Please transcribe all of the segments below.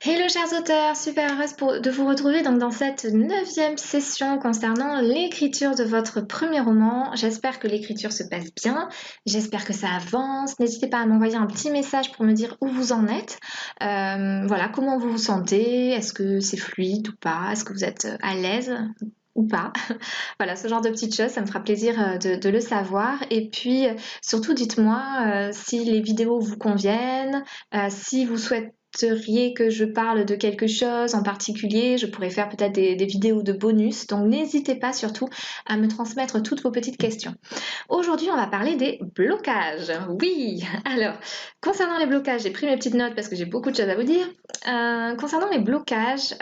Hello chers auteurs, super heureuse de vous retrouver donc dans cette 9e session concernant l'écriture de votre premier roman. J'espère que l'écriture se passe bien, j'espère que ça avance. N'hésitez pas à m'envoyer un petit message pour me dire où vous en êtes. Voilà, comment vous vous sentez, est-ce que c'est fluide ou pas, est-ce que vous êtes à l'aise ou pas. Voilà, ce genre de petites choses, ça me fera plaisir de le savoir. Et puis, surtout, dites-moi si les vidéos vous conviennent, si vous souhaiteriez que je parle de quelque chose en particulier, je pourrais faire peut-être des vidéos de bonus. Donc, n'hésitez pas surtout à me transmettre toutes vos petites questions. Aujourd'hui, on va parler des blocages. Oui, alors, concernant les blocages, j'ai pris mes petites notes parce que j'ai beaucoup de choses à vous dire. Concernant les blocages,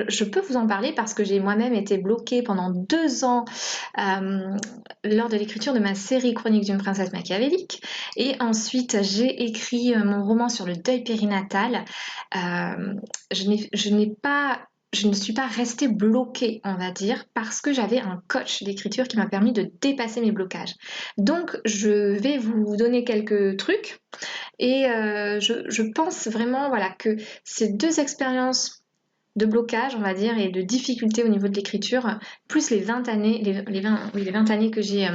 je peux vous en parler parce que j'ai moi-même été bloquée pendant 2 ans lors de l'écriture de ma série Chronique d'une princesse machiavélique. Et ensuite, j'ai écrit mon roman sur le deuil périnatal. Je ne suis pas restée bloquée, on va dire, parce que j'avais un coach d'écriture qui m'a permis de dépasser mes blocages. Donc, je vais vous donner quelques trucs et je pense vraiment voilà, que ces 2 expériences de blocage, on va dire, et de difficultés au niveau de l'écriture, plus les 20 années, les 20 années que j'ai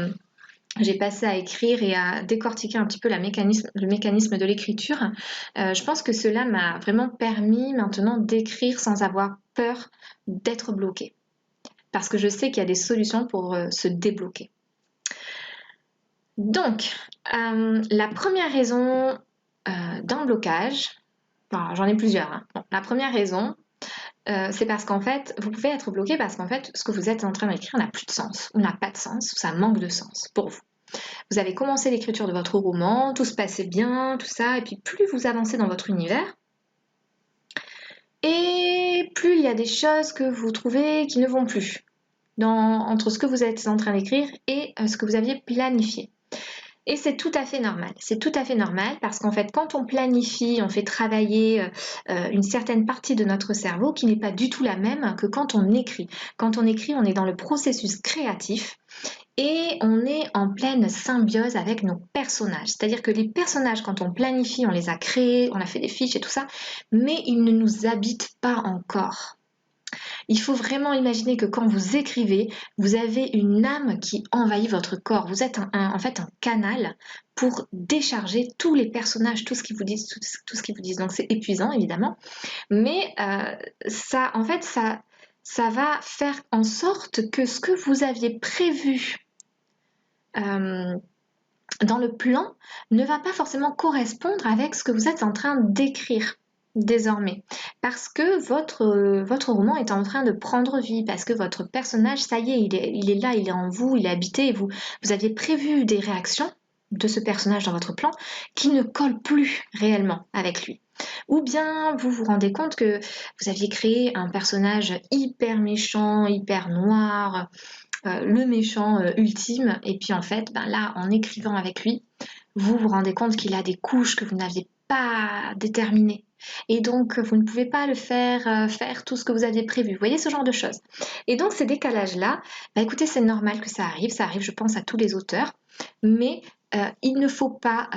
passé à écrire et à décortiquer un petit peu le mécanisme de l'écriture, je pense que cela m'a vraiment permis maintenant d'écrire sans avoir peur d'être bloquée. Parce que je sais qu'il y a des solutions pour se débloquer. Donc, la première raison d'un blocage, enfin, j'en ai plusieurs. Hein. Bon, la première raison, c'est parce qu'en fait, vous pouvez être bloqué parce qu'en fait, ce que vous êtes en train d'écrire n'a plus de sens, ou n'a pas de sens, ou ça manque de sens pour vous. Vous avez commencé l'écriture de votre roman, tout se passait bien, tout ça, et puis plus vous avancez dans votre univers, et plus il y a des choses que vous trouvez qui ne vont plus entre ce que vous êtes en train d'écrire et ce que vous aviez planifié. Et c'est tout à fait normal. C'est tout à fait normal parce qu'en fait, quand on planifie, on fait travailler une certaine partie de notre cerveau qui n'est pas du tout la même que quand on écrit. Quand on écrit, on est dans le processus créatif et on est en pleine symbiose avec nos personnages. C'est-à-dire que les personnages, quand on planifie, on les a créés, on a fait des fiches et tout ça, mais ils ne nous habitent pas encore. Il faut vraiment imaginer que quand vous écrivez, vous avez une âme qui envahit votre corps. Vous êtes en fait un canal pour décharger tous les personnages, tout ce qu'ils vous disent, tout ce qu'ils vous disent. Donc c'est épuisant évidemment, mais ça va faire en sorte que ce que vous aviez prévu euh, dans le plan ne va pas forcément correspondre avec ce que vous êtes en train d'écrire désormais parce que votre roman est en train de prendre vie, parce que votre personnage, ça y est, il est là, il est en vous, il est habité, et vous aviez prévu des réactions de ce personnage dans votre plan qui ne collent plus réellement avec lui. Ou bien vous vous rendez compte que vous aviez créé un personnage hyper méchant, hyper noir, le méchant ultime, et puis en fait, ben là, en écrivant avec lui, vous vous rendez compte qu'il a des couches que vous n'aviez pas déterminées. Et donc, vous ne pouvez pas le faire faire tout ce que vous aviez prévu. Vous voyez ce genre de choses. Et donc, ces décalages-là, bah, écoutez, c'est normal que ça arrive. Ça arrive, je pense, à tous les auteurs. Mais il ne faut pas,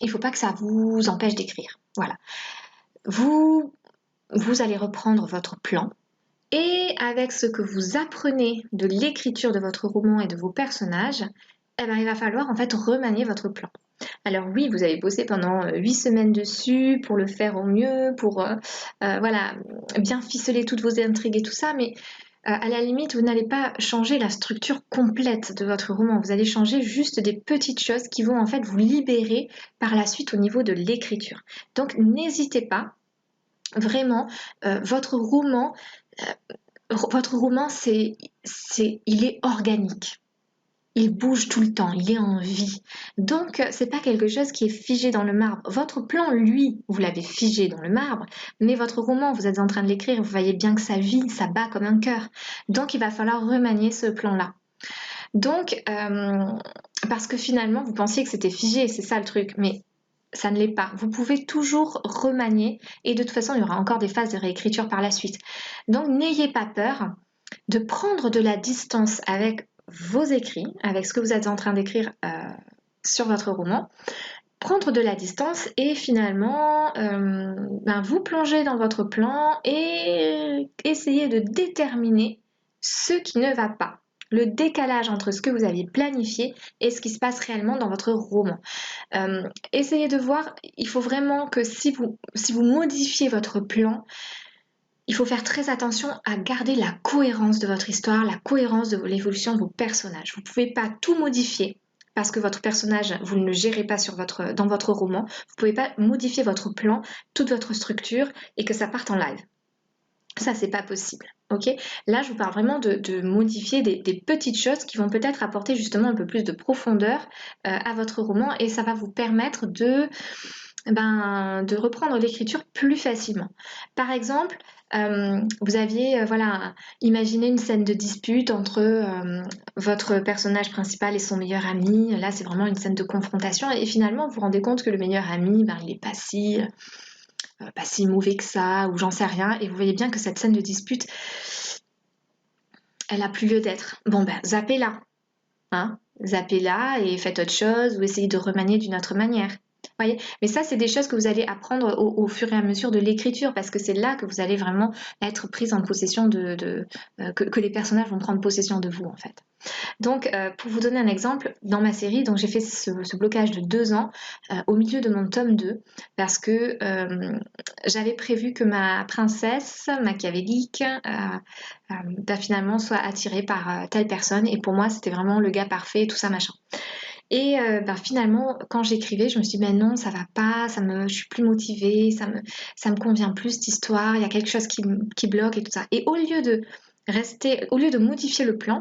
que ça vous empêche d'écrire. Voilà. Vous, vous allez reprendre votre plan. Et avec ce que vous apprenez de l'écriture de votre roman et de vos personnages, eh ben, il va falloir en fait remanier votre plan. Alors oui, vous avez bossé pendant 8 semaines dessus pour le faire au mieux, pour voilà, bien ficeler toutes vos intrigues et tout ça, mais à la limite, vous n'allez pas changer la structure complète de votre roman. Vous allez changer juste des petites choses qui vont en fait vous libérer par la suite au niveau de l'écriture. Donc n'hésitez pas, vraiment, votre roman, il est organique. Il bouge tout le temps, il est en vie. Donc, c'est pas quelque chose qui est figé dans le marbre. Votre plan, lui, vous l'avez figé dans le marbre, mais votre roman, vous êtes en train de l'écrire, vous voyez bien que ça vit, ça bat comme un cœur. Donc, il va falloir remanier ce plan-là. Donc, parce que finalement, vous pensiez que c'était figé, c'est ça le truc, mais ça ne l'est pas. Vous pouvez toujours remanier et de toute façon, il y aura encore des phases de réécriture par la suite. Donc, n'ayez pas peur de prendre de la distance avec vos écrits, avec ce que vous êtes en train d'écrire sur votre roman, prendre de la distance et finalement vous plonger dans votre plan et essayer de déterminer ce qui ne va pas. Le décalage entre ce que vous aviez planifié et ce qui se passe réellement dans votre roman. Essayez de voir, il faut vraiment que si vous modifiez votre plan, il faut faire très attention à garder la cohérence de votre histoire, la cohérence de l'évolution de vos personnages. Vous ne pouvez pas tout modifier parce que votre personnage, vous ne le gérez pas dans votre roman. Vous ne pouvez pas modifier votre plan, toute votre structure et que ça parte en live. Ça, c'est pas possible. Ok. Là, je vous parle vraiment de modifier des petites choses qui vont peut-être apporter justement un peu plus de profondeur à votre roman et ça va vous permettre de reprendre l'écriture plus facilement. Par exemple, vous aviez imaginé une scène de dispute entre votre personnage principal et son meilleur ami. Là, c'est vraiment une scène de confrontation et finalement, vous vous rendez compte que le meilleur ami, il n'est pas si mauvais que ça, ou j'en sais rien, et vous voyez bien que cette scène de dispute, elle a plus lieu d'être. Bon, zappez-la, hein, zappez-la et faites autre chose, ou essayez de remanier d'une autre manière. Voyez, mais ça, c'est des choses que vous allez apprendre au fur et à mesure de l'écriture, parce que c'est là que vous allez vraiment être prise en possession que les personnages vont prendre possession de vous, en fait. Donc, pour vous donner un exemple, dans ma série, donc j'ai fait ce blocage de 2 ans au milieu de mon tome 2 parce que j'avais prévu que ma princesse machiavélique finalement soit attirée par telle personne et pour moi c'était vraiment le gars parfait, tout ça machin. Et finalement, quand j'écrivais, je me suis dit, non, ça va pas, je suis plus motivée, ça me convient plus cette histoire, il y a quelque chose qui bloque et tout ça. Et au lieu de modifier le plan,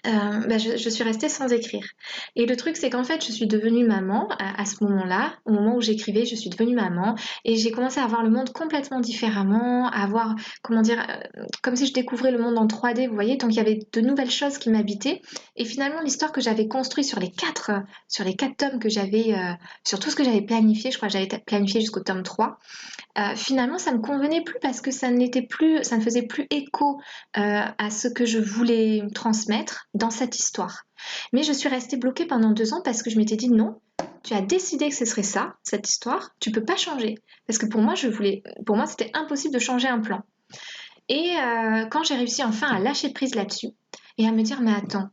je suis restée sans écrire. Et le truc, c'est qu'en fait, je suis devenue maman à ce moment-là. Au moment où j'écrivais, je suis devenue maman et j'ai commencé à voir le monde complètement différemment, à voir, comme si je découvrais le monde en 3D, vous voyez. Donc, il y avait de nouvelles choses qui m'habitaient. Et finalement, l'histoire que j'avais construite sur les quatre tomes que j'avais, sur tout ce que j'avais planifié, je crois que j'avais planifié jusqu'au tome 3, finalement, ça ne me convenait plus parce que ça ne faisait plus écho à ce que je voulais transmettre dans cette histoire. Mais je suis restée bloquée pendant 2 ans parce que je m'étais dit non, tu as décidé que ce serait ça, cette histoire, tu peux pas changer. Parce que pour moi, c'était impossible de changer un plan. Et quand j'ai réussi enfin à lâcher prise là-dessus et à me dire, mais attends,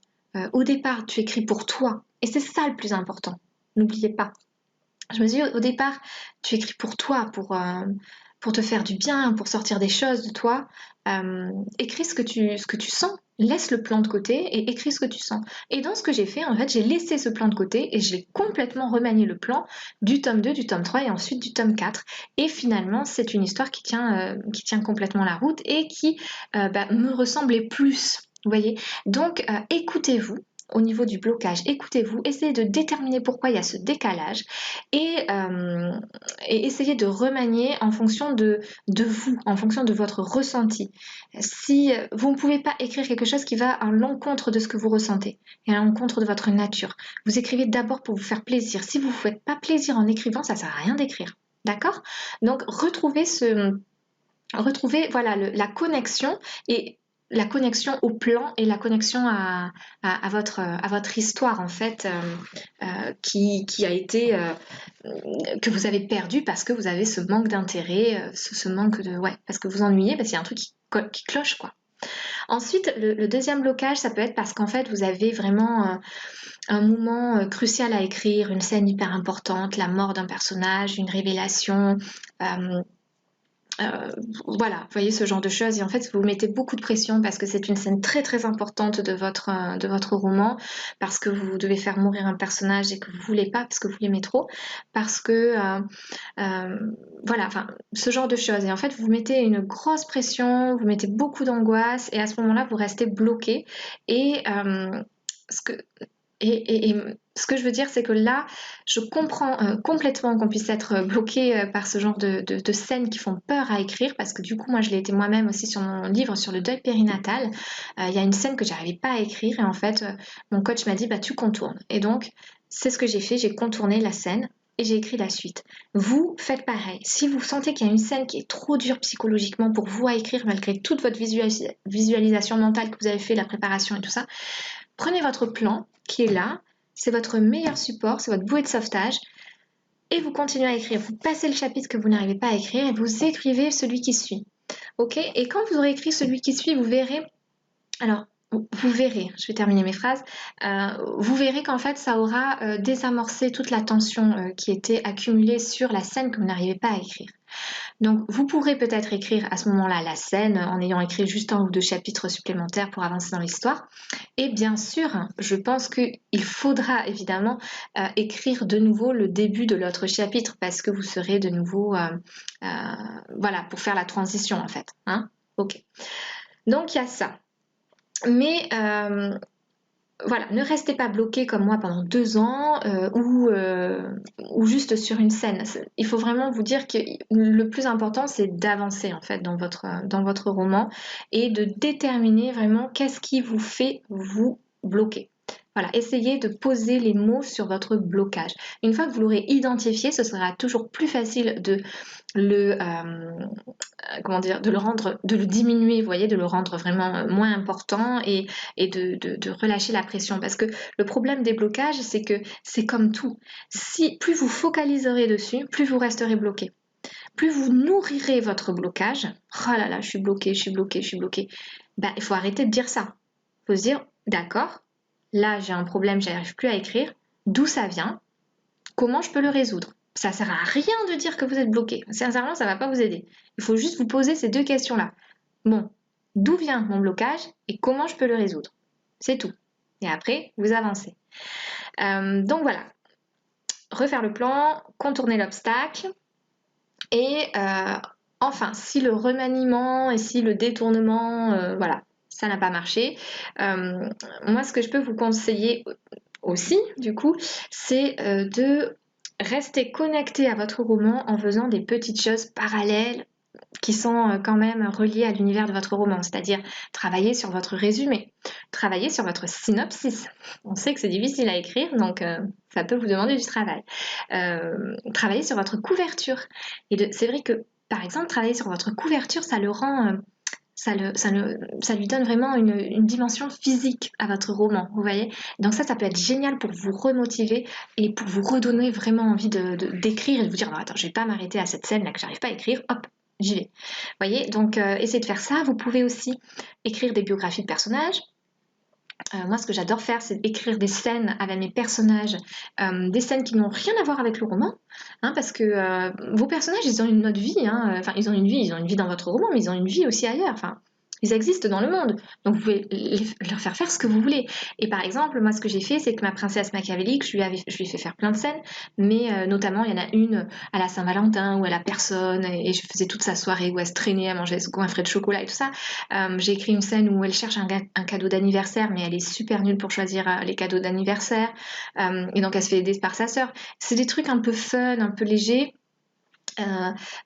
au départ, tu écris pour toi. Et c'est ça le plus important. N'oubliez pas. Je me suis dit, au départ, tu écris pour toi, pour te faire du bien, pour sortir des choses de toi. Écris ce que tu sens. Laisse le plan de côté et écris ce que tu sens. Et dans ce que j'ai fait, en fait, j'ai laissé ce plan de côté et j'ai complètement remanié le plan du tome 2, du tome 3 et ensuite du tome 4. Et finalement, c'est une histoire qui tient complètement la route et qui me ressemblait plus. Vous voyez? Donc, écoutez-vous. Au niveau du blocage, écoutez-vous, essayez de déterminer pourquoi il y a ce décalage et essayez de remanier en fonction de vous, en fonction de votre ressenti. Si vous ne pouvez pas écrire quelque chose qui va à l'encontre de ce que vous ressentez et à l'encontre de votre nature, vous écrivez d'abord pour vous faire plaisir. Si vous ne vous faites pas plaisir en écrivant, ça ne sert à rien d'écrire. D'accord? Donc retrouvez la connexion et la connexion au plan et la connexion à votre histoire en fait qui a été que vous avez perdu parce que vous avez ce manque d'intérêt, ce manque de parce que vous ennuyez parce qu'il y a un truc qui cloche quoi. Ensuite, le deuxième blocage, ça peut être parce qu'en fait vous avez vraiment un moment crucial à écrire, une scène hyper importante, la mort d'un personnage, une révélation. Vous voyez ce genre de choses et en fait vous mettez beaucoup de pression parce que c'est une scène très très importante de votre roman, parce que vous devez faire mourir un personnage et que vous voulez pas parce que vous l'aimez trop, parce que ce genre de choses et en fait vous mettez une grosse pression, vous mettez beaucoup d'angoisse et à ce moment-là vous restez bloqué et ce que je veux dire, c'est que là, je comprends complètement qu'on puisse être bloqué par ce genre de scènes qui font peur à écrire, parce que du coup, moi, je l'ai été moi-même aussi sur mon livre sur le deuil périnatal. Il y a une scène que j'arrivais pas à écrire, et en fait, mon coach m'a dit, tu contournes. Et donc, c'est ce que j'ai fait, j'ai contourné la scène, et j'ai écrit la suite. Vous faites pareil. Si vous sentez qu'il y a une scène qui est trop dure psychologiquement pour vous à écrire, malgré toute votre visualisation mentale que vous avez fait, la préparation et tout ça, prenez votre plan qui est là, c'est votre meilleur support, c'est votre bouée de sauvetage. et vous continuez à écrire. Vous passez le chapitre que vous n'arrivez pas à écrire et vous écrivez celui qui suit. Ok? Et quand vous aurez écrit celui qui suit, vous verrez... Alors, vous verrez, je vais terminer mes phrases, vous verrez qu'en fait ça aura désamorcé toute la tension qui était accumulée sur la scène que vous n'arrivez pas à écrire. Donc vous pourrez peut-être écrire à ce moment-là la scène en ayant écrit juste un ou deux chapitres supplémentaires pour avancer dans l'histoire. Et bien sûr, je pense qu'il faudra évidemment écrire de nouveau le début de l'autre chapitre parce que vous serez de nouveau, voilà, pour faire la transition en fait. Hein, ok. Donc il y a ça. Mais voilà, ne restez pas bloqué comme moi pendant 2 ans ou juste sur une scène. Il faut vraiment vous dire que le plus important, c'est d'avancer en fait dans votre roman et de déterminer vraiment qu'est-ce qui vous fait vous bloquer. Voilà, essayez de poser les mots sur votre blocage. Une fois que vous l'aurez identifié, ce sera toujours plus facile de le comment dire, de le diminuer, vous voyez, de le rendre vraiment moins important et de relâcher la pression. Parce que le problème des blocages, c'est que c'est comme tout. Si plus vous focaliserez dessus, plus vous resterez bloqué. Plus vous nourrirez votre blocage, oh là là, je suis bloqué, je suis bloqué, je suis bloqué. Ben, il faut arrêter de dire ça. Il faut se dire, d'accord, là j'ai un problème, j'arrive plus à écrire. D'où ça vient? Comment je peux le résoudre? Ça sert à rien de dire que vous êtes bloqué. Sincèrement, ça ne va pas vous aider. Il faut juste vous poser ces 2 questions-là. Bon, d'où vient mon blocage et comment je peux le résoudre? C'est tout. Et après, vous avancez. Donc voilà. Refaire le plan, contourner l'obstacle. Et enfin, si le remaniement et si le détournement, voilà, ça n'a pas marché, moi, ce que je peux vous conseiller aussi, du coup, c'est de rester connecté à votre roman en faisant des petites choses parallèles qui sont quand même reliées à l'univers de votre roman, c'est-à-dire travailler sur votre résumé, travailler sur votre synopsis. On sait que c'est difficile à écrire, donc ça peut vous demander du travail. Travailler sur votre couverture. Et c'est vrai que, par exemple, travailler sur votre couverture, ça le rend... ça lui donne vraiment une dimension physique à votre roman, vous voyez. Donc ça peut être génial pour vous remotiver et pour vous redonner vraiment envie d'écrire et de vous dire, non, attends, je vais pas m'arrêter à cette scène là que j'arrive pas à écrire, hop, j'y vais. Vous voyez, donc essayez de faire ça. Vous pouvez aussi écrire des biographies de personnages. Moi, ce que j'adore faire, c'est écrire des scènes avec mes personnages, des scènes qui n'ont rien à voir avec le roman, hein, parce que vos personnages, ils ont une autre vie, hein, enfin, ils ont une vie dans votre roman, mais ils ont une vie aussi ailleurs, enfin, ils existent dans le monde, donc vous pouvez leur faire ce que vous voulez. Et par exemple, moi, ce que j'ai fait, c'est que ma princesse machiavélique, je lui ai fait faire plein de scènes, mais notamment, il y en a une à la Saint-Valentin où elle a personne, et je faisais toute sa soirée où elle se traînait à manger ce goinfret de chocolat et tout ça. J'ai écrit une scène où elle cherche un cadeau d'anniversaire, mais elle est super nulle pour choisir les cadeaux d'anniversaire. Et donc elle se fait aider par sa sœur. C'est des trucs un peu fun, un peu légers.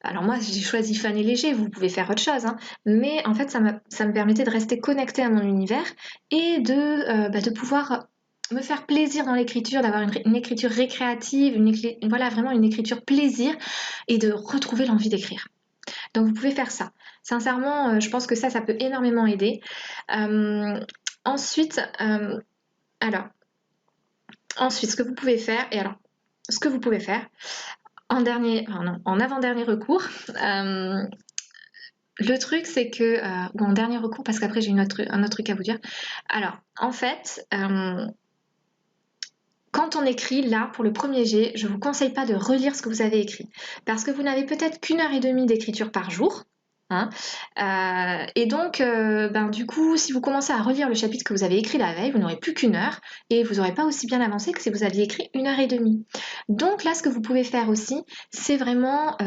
Alors moi j'ai choisi fun et léger, vous pouvez faire autre chose, hein. Mais en fait ça me permettait de rester connectée à mon univers et de pouvoir me faire plaisir dans l'écriture, d'avoir une écriture récréative, voilà, vraiment une écriture plaisir et de retrouver l'envie d'écrire. Donc vous pouvez faire ça. Sincèrement, je pense que ça peut énormément aider. Ensuite, alors, ensuite, ce que vous pouvez faire en avant-dernier recours, le truc c'est que, ou en dernier recours parce qu'après j'ai un autre truc à vous dire. Alors, en fait, quand on écrit, là, pour le premier jet, je ne vous conseille pas de relire ce que vous avez écrit. Parce que vous n'avez peut-être qu'1 heure et demie d'écriture par jour. Hein, et donc, du coup, si vous commencez à relire le chapitre que vous avez écrit la veille, vous n'aurez plus qu'1 heure et vous n'aurez pas aussi bien avancé que si vous aviez écrit 1 heure et demie. Donc là, ce que vous pouvez faire aussi, c'est vraiment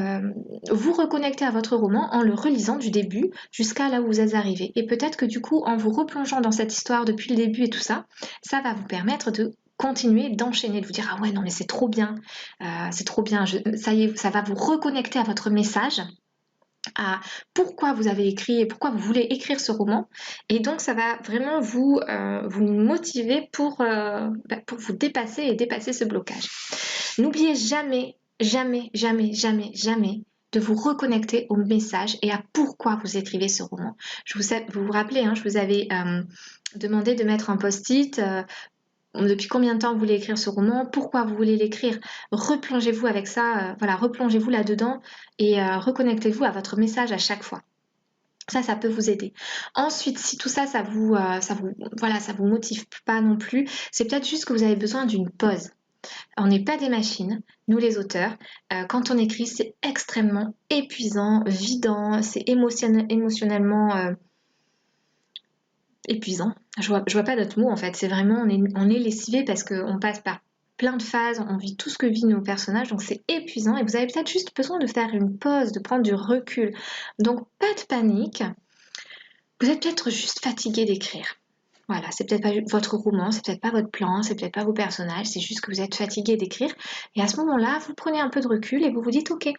vous reconnecter à votre roman en le relisant du début jusqu'à là où vous êtes arrivé. Et peut-être que du coup, en vous replongeant dans cette histoire depuis le début et tout ça, ça va vous permettre de continuer, d'enchaîner, de vous dire ah ouais non mais c'est trop bien, ça y est, ça va vous reconnecter à votre message, à pourquoi vous avez écrit et pourquoi vous voulez écrire ce roman, et donc ça va vraiment vous motiver pour vous dépasser et dépasser ce blocage. N'oubliez jamais, jamais, jamais, jamais, jamais de vous reconnecter au message et à pourquoi vous écrivez ce roman. Vous vous rappelez, hein, je vous avais demandé de mettre un post-it depuis combien de temps vous voulez écrire ce roman, pourquoi vous voulez l'écrire. Replongez-vous avec ça, voilà, replongez-vous là-dedans et reconnectez-vous à votre message à chaque fois. Ça peut vous aider. Ensuite, si tout ça, voilà, ça vous motive pas non plus, c'est peut-être juste que vous avez besoin d'une pause. On n'est pas des machines, nous les auteurs. Quand on écrit, c'est extrêmement épuisant, vidant, c'est émotionnellement épuisant. Je vois pas d'autre mot en fait. C'est vraiment, on est lessivé parce qu'on passe par plein de phases, on vit tout ce que vivent nos personnages, donc c'est épuisant et vous avez peut-être juste besoin de faire une pause, de prendre du recul. Donc pas de panique. Vous êtes peut-être juste fatigué d'écrire. Voilà, c'est peut-être pas votre roman, c'est peut-être pas votre plan, c'est peut-être pas vos personnages, c'est juste que vous êtes fatigué d'écrire. Et à ce moment-là, vous prenez un peu de recul et vous vous dites, ok,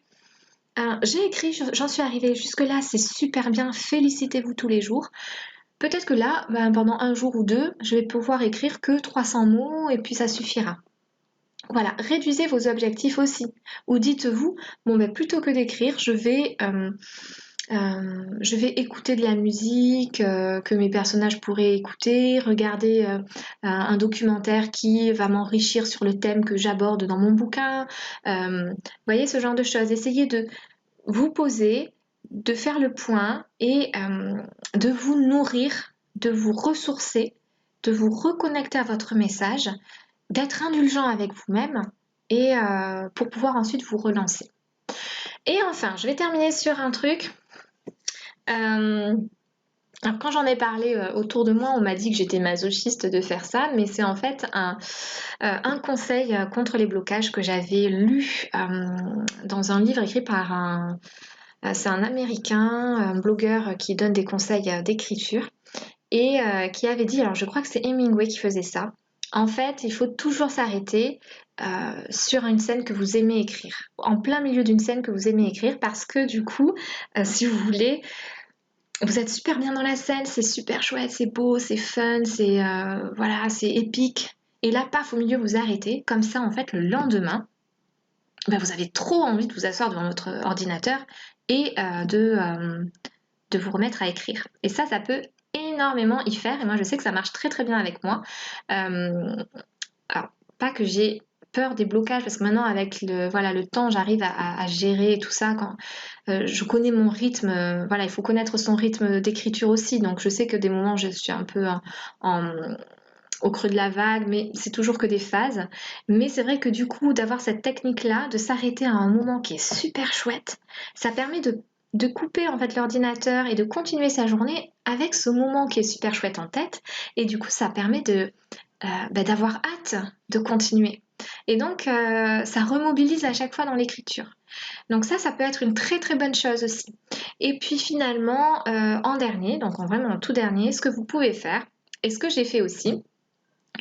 j'ai écrit, j'en suis arrivée jusque-là, c'est super bien, félicitez-vous tous les jours. Peut-être que là, pendant un jour ou deux, je vais pouvoir écrire que 300 mots et puis ça suffira. Voilà, réduisez vos objectifs aussi. Ou dites-vous, plutôt que d'écrire, je vais écouter de la musique que mes personnages pourraient écouter, regarder un documentaire qui va m'enrichir sur le thème que j'aborde dans mon bouquin. Voyez ce genre de choses. Essayez de vous poser, de faire le point et de vous nourrir, de vous ressourcer, de vous reconnecter à votre message, d'être indulgent avec vous-même et pour pouvoir ensuite vous relancer. Et enfin, je vais terminer sur un truc. Alors quand j'en ai parlé autour de moi, on m'a dit que j'étais masochiste de faire ça, mais c'est en fait un conseil contre les blocages que j'avais lu dans un livre écrit par c'est un Américain, un blogueur qui donne des conseils d'écriture et qui avait dit, alors je crois que c'est Hemingway qui faisait ça, en fait il faut toujours s'arrêter sur une scène que vous aimez écrire, en plein milieu d'une scène que vous aimez écrire, parce que du coup, si vous voulez, vous êtes super bien dans la scène, c'est super chouette, c'est beau, c'est fun, c'est voilà, c'est épique. Et là, paf, au milieu, vous arrêtez. Comme ça, en fait, le lendemain, vous avez trop envie de vous asseoir devant votre ordinateur et de vous remettre à écrire. Et ça peut énormément y faire. Et moi, je sais que ça marche très très bien avec moi. Alors, pas que j'ai peur des blocages, parce que maintenant, avec le temps, j'arrive à gérer tout ça. Quand je connais mon rythme, voilà, il faut connaître son rythme d'écriture aussi. Donc, je sais que des moments, je suis un peu au creux de la vague, mais c'est toujours que des phases. Mais c'est vrai que du coup, d'avoir cette technique-là, de s'arrêter à un moment qui est super chouette, ça permet de couper en fait l'ordinateur et de continuer sa journée avec ce moment qui est super chouette en tête. Et du coup, ça permet d'avoir hâte de continuer. Et donc, ça remobilise à chaque fois dans l'écriture. Donc ça peut être une très très bonne chose aussi. Et puis finalement, en dernier, donc vraiment en tout dernier, ce que vous pouvez faire, et ce que j'ai fait aussi,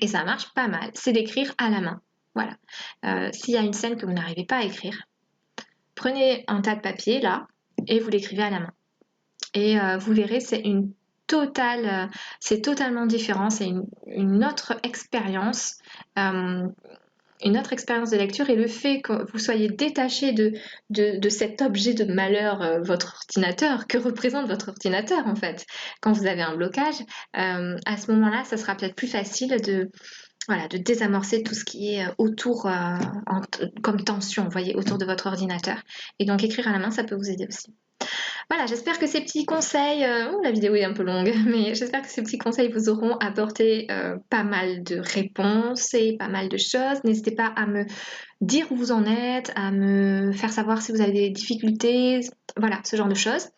et ça marche pas mal, c'est d'écrire à la main. Voilà. S'il y a une scène que vous n'arrivez pas à écrire, prenez un tas de papier là et vous l'écrivez à la main. Et vous verrez, c'est totalement différent, c'est une autre expérience. Une autre expérience de lecture, et le fait que vous soyez détaché de cet objet de malheur, votre ordinateur, que représente votre ordinateur en fait, quand vous avez un blocage, à ce moment-là, ça sera peut-être plus facile de désamorcer tout ce qui est autour comme tension, vous voyez, autour de votre ordinateur. Et donc écrire à la main, ça peut vous aider aussi. Voilà, j'espère que ces petits conseils, la vidéo est un peu longue, mais j'espère que ces petits conseils vous auront apporté pas mal de réponses et pas mal de choses. N'hésitez pas à me dire où vous en êtes, à me faire savoir si vous avez des difficultés, voilà, ce genre de choses.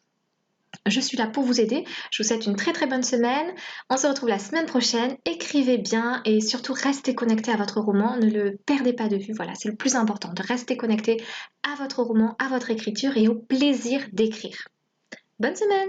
Je suis là pour vous aider. Je vous souhaite une très très bonne semaine. On se retrouve la semaine prochaine. Écrivez bien et surtout restez connecté à votre roman. Ne le perdez pas de vue. Voilà, c'est le plus important, de rester connecté à votre roman, à votre écriture et au plaisir d'écrire. Bonne semaine!